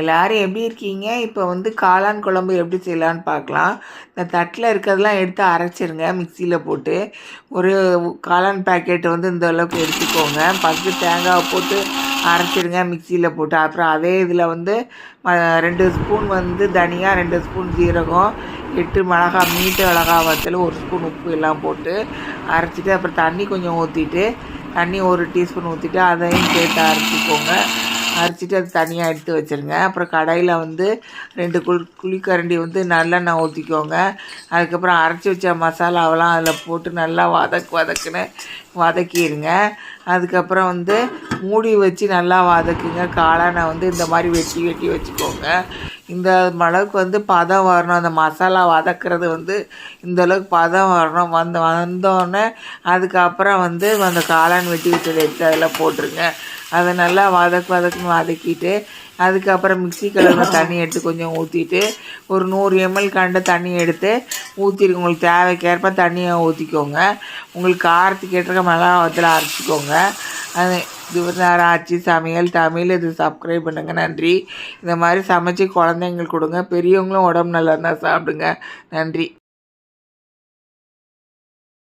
எல்லாரும் எப்படி இருக்கீங்க? இப்போ வந்து காளான் குழம்பு எப்படி செய்யலான்னு பார்க்கலாம். இந்த தட்டில் இருக்கிறதெல்லாம் எடுத்து அரைச்சிருங்க மிக்சியில் போட்டு. ஒரு காளான் பேக்கெட் வந்து இந்த அளவுக்கு எடுத்துக்கோங்க. ஃபஸ்ட்டு தேங்காவை போட்டு அரைச்சிருங்க மிக்சியில் போட்டு. அப்புறம் அதே இதில் வந்து 2 ஸ்பூன் வந்து தனியா, 2 ஸ்பூன் ஜீரகம், 8 மிளகா, மீட்டு மிளகா வத்தல், 1 ஸ்பூன் உப்பு எல்லாம் போட்டு அரைச்சிட்டு, அப்புறம் தண்ணி கொஞ்சம் ஊற்றிட்டு, தண்ணி 1 டீஸ்பூன் ஊற்றிட்டு அதையும் சேர்த்து அரைச்சிக்கோங்க. அரைச்சிட்டு அது தனியாக எடுத்து வச்சுருங்க. அப்புறம் கடாயில் வந்து 2 குழிக்கரண்டி வந்து நல்லெண்ணெய் ஊற்றிக்கோங்க. அதுக்கப்புறம் அரைச்சி வச்ச மசாலாவெல்லாம் அதில் போட்டு நல்லா வதக்குன்னு வதக்கிடுங்க. அதுக்கப்புறம் வந்து மூடி வச்சு நல்லா வதக்குங்க. காளானை வந்து இந்த மாதிரி வெட்டி வச்சுக்கோங்க. இந்த அளவுக்கு வந்து பதம் வரணும். அந்த மசாலா வதக்கிறது வந்து இந்தளவுக்கு பதம் வரணும். வந்தோடனே அதுக்கப்புறம் வந்து அந்த காளான் வெட்டி வச்சதை எடுத்து அதில் போட்டுருங்க. அதை நல்லா வதக்குன்னு வதக்கிட்டு, அதுக்கப்புறம் மிக்ஸி கழுவுன தண்ணி எடுத்து கொஞ்சம் ஊற்றிட்டு, ஒரு 100 ml கண்ட தண்ணி எடுத்து ஊற்றிருங்க. உங்களுக்கு தேவைக்கேற்ப தண்ணியை ஊற்றிக்கோங்க. உங்களுக்கு காரத்துக்கு ஏற்ற மிளகாவத்தில் அரைச்சிக்கோங்க. அது நேரம் ஆச்சு சமையல் தமிழ். இது சப்ஸ்கிரைப் பண்ணுங்கள். நன்றி. இந்த மாதிரி சமைச்சு குழந்தைங்களுக்கு கொடுங்க. பெரியவங்களும் உடம்பு நல்லா இருந்தால் சாப்பிடுங்க. நன்றி.